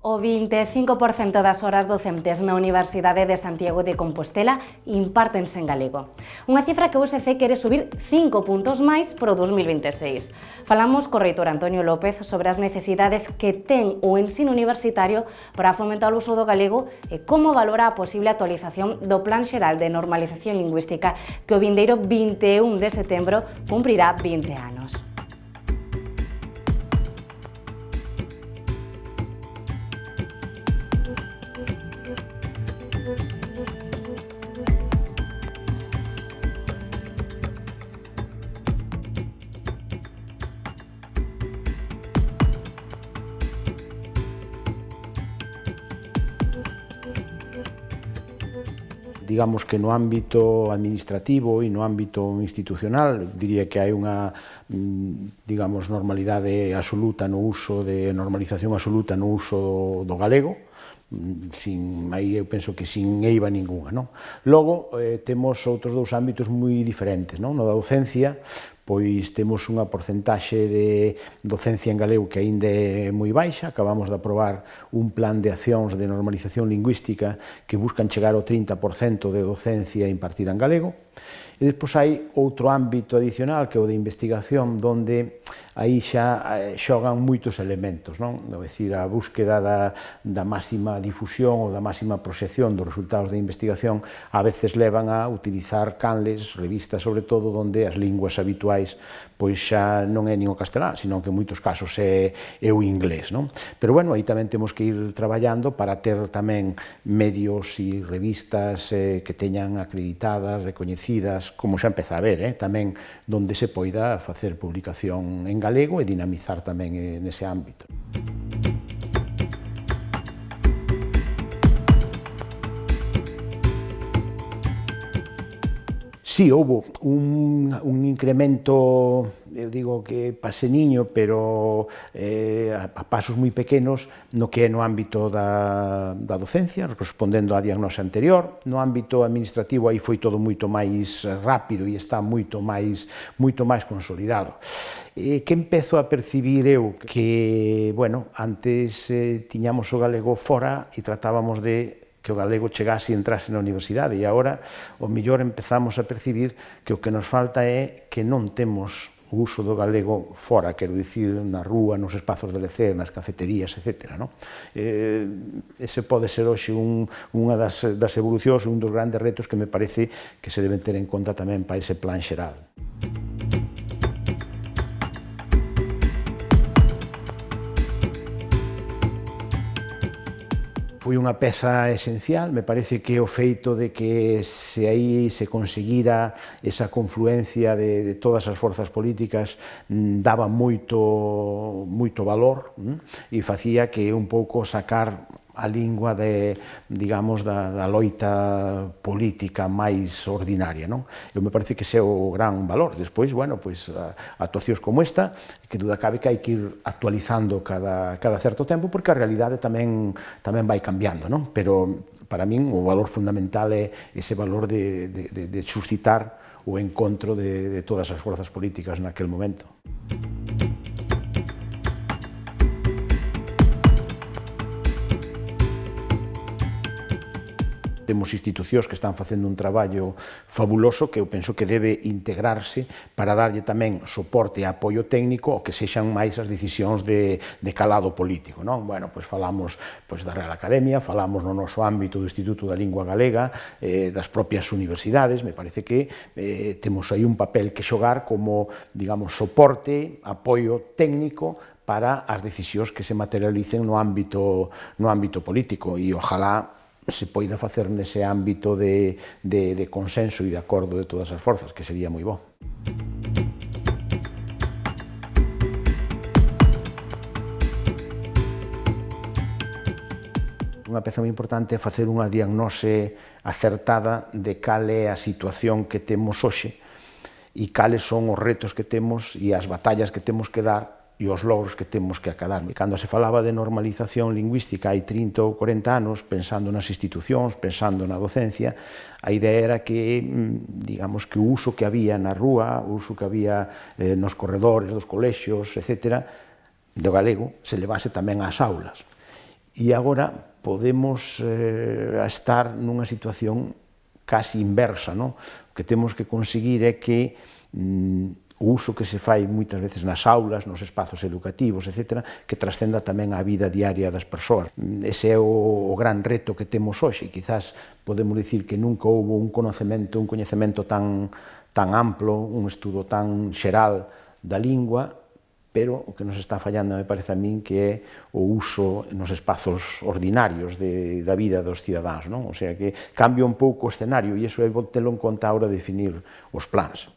O 25% das horas docentes na Universidade de Santiago de Compostela impártense en galego. Unha cifra que o USC quere subir 5 puntos máis para o 2026. Falamos co reitor Antonio López sobre as necesidades que ten o ensino universitario para fomentar o uso do galego e como valora a posible actualización do Plan Xeral de Normalización Lingüística que o vindeiro 21 de setembro cumprirá 20 anos. Digamos que no ámbito administrativo e no ámbito institucional diría que hai unha normalidade absoluta no uso de normalización absoluta no uso do galego, aí eu penso que sin eiva ninguna. Logo, temos outros dous ámbitos moi diferentes. No da docencia, pois temos unha porcentaxe de docencia en galego que aínda é moi baixa. Acabamos de aprobar un plan de accións de normalización lingüística que buscan chegar ao 30% de docencia impartida en galego. E despois hai outro ámbito adicional que é o de investigación, onde aí xa xogan moitos elementos, non? É dicir, a búsqueda da máxima difusión ou da máxima proxección dos resultados de investigación a veces levan a utilizar canles, revistas, sobre todo, onde as linguas habituais pois xa non é nin o castelán, sino que en moitos casos é o inglés, non? Pero, bueno, aí tamén temos que ir traballando para ter tamén medios e revistas que teñan acreditadas, recoñecidas, como xa empeza a ver, tamén donde se poida facer publicación en galego e dinamizar tamén nese ámbito. Sí, houve un incremento, eu digo que paseniño, pero a pasos moi pequenos no que é no ámbito da docencia, respondendo á diagnose anterior. No ámbito administrativo aí foi todo moito máis rápido e está moito máis consolidado. Que empezo a percibir eu que, bueno, antes tiñamos o galego fora e tratábamos de que o galego chegase e entrase na universidade e agora o mellor empezamos a percibir que o que nos falta é que non temos o uso do galego fora, quero dicir, na rúa, nos espazos de lecer, nas cafeterías, etc. Ese pode ser hoxe unha das evolucións, un dos grandes retos que me parece que se deben ter en conta tamén para ese plan xeral. Foi unha peza esencial, me parece que o feito de que se aí se conseguira esa confluencia de todas as forzas políticas daba moito valor e facía que un pouco sacar a lingua digamos, da loita política máis ordinaria. Eu me parece que ese é o gran valor. Despois, bueno, actuacións como esta, que duda cabe que hai que ir actualizando cada certo tempo, porque a realidade tamén vai cambiando, pero para min o valor fundamental é ese valor de suscitar o encontro de todas as forzas políticas naquel momento. Temos institucións que están facendo un traballo fabuloso que eu penso que debe integrarse para darlle tamén soporte e apoio técnico ao que sexan máis as decisións de calado político. Bueno, falamos da Real Academia, falamos no noso ámbito do Instituto da Lingua Galega, das propias universidades. Me parece que temos aí un papel que xogar como, digamos, soporte, apoio técnico para as decisións que se materialicen no ámbito político e ojalá se poida facer nese ámbito de consenso e de acordo de todas as forzas, que sería moi bo. Unha peza moi importante é facer unha diagnose acertada de cal é a situación que temos hoxe e cales son os retos que temos e as batallas que temos que dar e os logros que temos que acadar. Cando se falaba de normalización lingüística hai 30 ou 40 anos, pensando nas institucións, pensando na docencia, a idea era que, digamos, que o uso que había na rúa, o uso que había nos corredores dos colexios, etc., do galego, se levase tamén ás aulas. E agora podemos estar nunha situación casi inversa, non? O que temos que conseguir é que o uso que se fai moitas veces nas aulas, nos espazos educativos, etc., que trascenda tamén a vida diaria das persoas. Ese é o gran reto que temos hoxe. Quizás podemos dicir que nunca houve un coñecemento tan amplo, un estudo tan xeral da lingua, pero o que nos está fallando, me parece a min, que é o uso nos espazos ordinarios da vida dos cidadáns, non? O sea, que cambia un pouco o escenario, e iso é telo en conta a hora de definir os plans.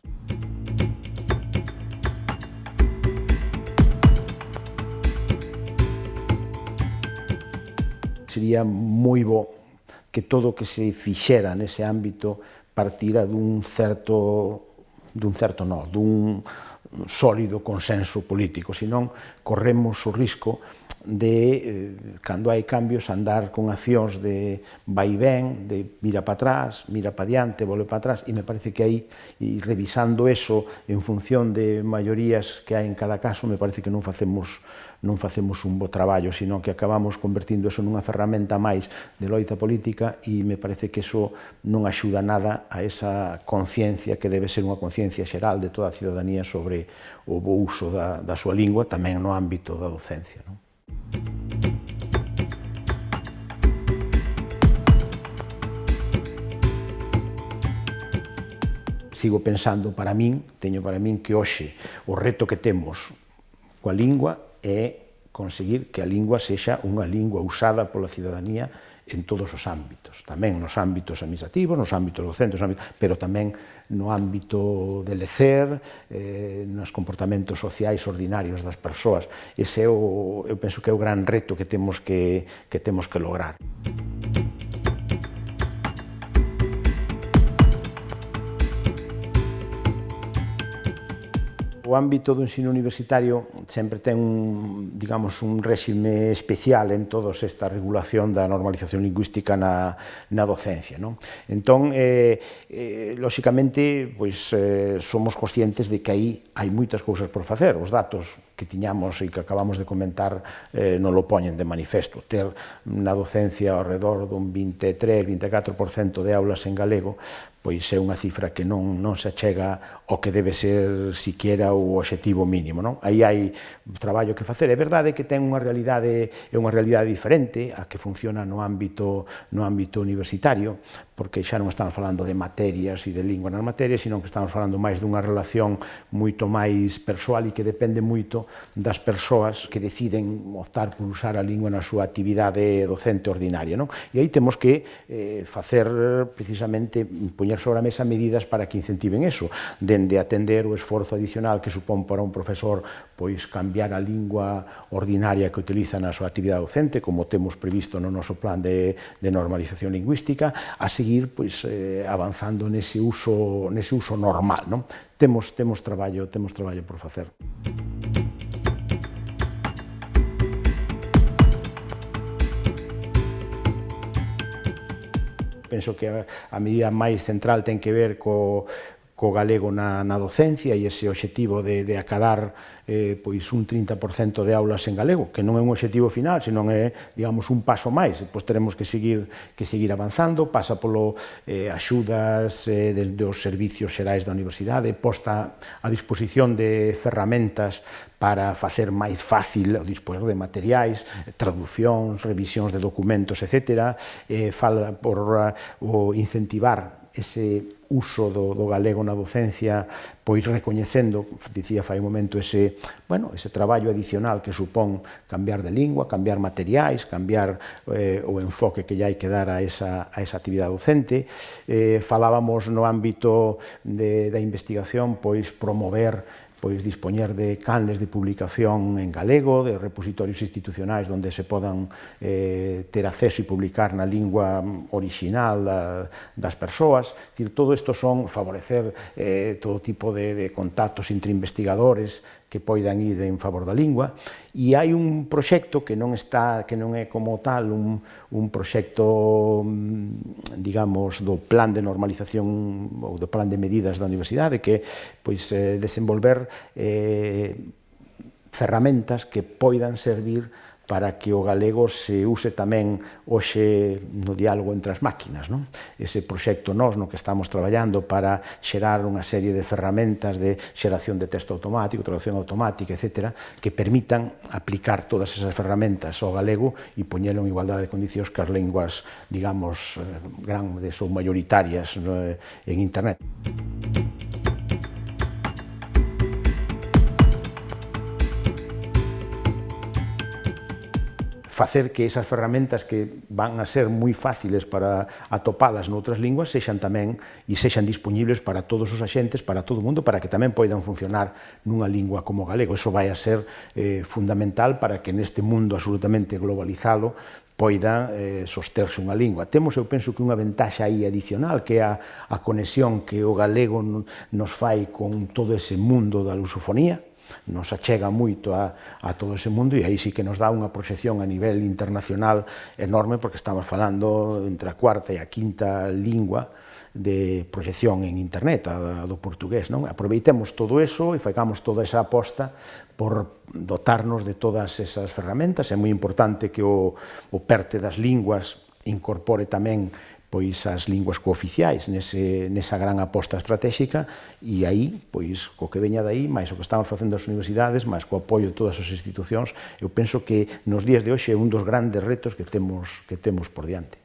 Sería moi bo que todo o que se fixera nese ámbito partira dun sólido consenso político, senón corremos o risco de, cando hai cambios, andar con accións de vai e ven, de mira para atrás, mira para diante, volve para atrás, e me parece que aí, e revisando eso en función de maiorías que hai en cada caso, me parece que non facemos un bo traballo, sino que acabamos convertindo eso nunha ferramenta máis de loita política, e me parece que eso non axuda nada a esa conciencia que debe ser unha conciencia xeral de toda a cidadanía sobre o bo uso da súa lingua, tamén no ámbito da docencia, non? Sigo pensando, teño para min que hoxe o reto que temos coa lingua é conseguir que a lingua sexa unha lingua usada pola cidadanía en todos os ámbitos, tamén nos ámbitos administrativos, nos ámbitos docentes, pero tamén no ámbito de lecer, nos comportamentos sociais ordinarios das persoas. Ese é eu penso que é o gran reto que temos que lograr. O ámbito do ensino universitario sempre ten un réxime especial en toda esta regulación da normalización lingüística na docencia, non? Entón, lóxicamente, somos conscientes de que aí hai moitas cousas por facer. Os datos que tiñamos e que acabamos de comentar non lo poñen de manifesto. Ter na docencia ao redor dun 23-24% de aulas en galego, pois é unha cifra que non se achega ao que debe ser siquiera o obxectivo mínimo, non? Aí hai traballo que facer. É verdade que ten unha realidade diferente a que funciona no ámbito universitario, porque xa non estamos falando de materias e de lingua nas materias, sino que estamos falando máis dunha relación moito máis persoal e que depende moito das persoas que deciden optar por usar a lingua na súa actividade docente ordinaria, non? E aí temos que facer precisamente, poñer sobre a mesa medidas para que incentiven eso, dende atender o esforzo adicional que supón para un profesor pois cambiar a lingua ordinaria que utiliza na súa actividade docente, como temos previsto no noso plan de normalización lingüística, a seguir avanzando nese uso normal, non? Temos traballo por facer. Penso que a medida máis central ten que ver co galego na docencia e ese obxectivo de acadar un 30% de aulas en galego, que non é un obxectivo final, senón é, digamos, un paso máis. Depois teremos que seguir avanzando, pasa polo axudas dos servicios xerais da universidade, posta a disposición de ferramentas para facer máis fácil o dispoñer de materiais, traducións, revisións de documentos, etc. Fala por incentivar ese uso do galego na docencia, pois recoñecendo, dicía fai un momento, ese traballo adicional que supón cambiar de lingua, cambiar materiais, cambiar o enfoque que lle hai que dar a esa actividade docente. Falábamos no ámbito da investigación, pois promover, dispoñer de canles de publicación en galego, de repositorios institucionais onde se podan ter acceso e publicar na lingua orixinal das persoas. Todo isto son favorecer todo tipo de contactos entre investigadores que poidan ir en favor da lingua, e hai un proxecto que non é como tal un proxecto, digamos, do plan de normalización ou do plan de medidas da universidade, que é desenvolver ferramentas que poidan servir para que o galego se use tamén hoxe no diálogo entre as máquinas, non? Ese proxecto nós no que estamos traballando para xerar unha serie de ferramentas de xeración de texto automático, traducción automática, etc., que permitan aplicar todas esas ferramentas ao galego e poñelo en igualdade de condicións que as linguas, digamos, grandes ou mayoritarias en Internet. Facer que esas ferramentas que van a ser moi fáciles para atopalas noutras linguas sexan tamén e sexan disponibles para todos os axentes, para todo o mundo, para que tamén poidan funcionar nunha lingua como o galego. Eso vai a ser fundamental para que neste mundo absolutamente globalizado poida sosterse unha lingua. Temos, eu penso, que unha ventaxa aí adicional, que é a conexión que o galego nos fai con todo ese mundo da lusofonía, nos achega moito a todo ese mundo, e aí sí que nos dá unha proxección a nivel internacional enorme, porque estamos falando entre a cuarta e a quinta lingua de proxección en internet, a do portugués, non? Aproveitemos todo eso e facamos toda esa aposta por dotarnos de todas esas ferramentas. É moi importante que o PERTE das linguas incorpore tamén pois as linguas cooficiais nesa gran aposta estratégica, e aí, pois, co que veña daí, máis o que estamos facendo as universidades, máis co apoio de todas as institucións, eu penso que nos días de hoxe é un dos grandes retos que temos por diante.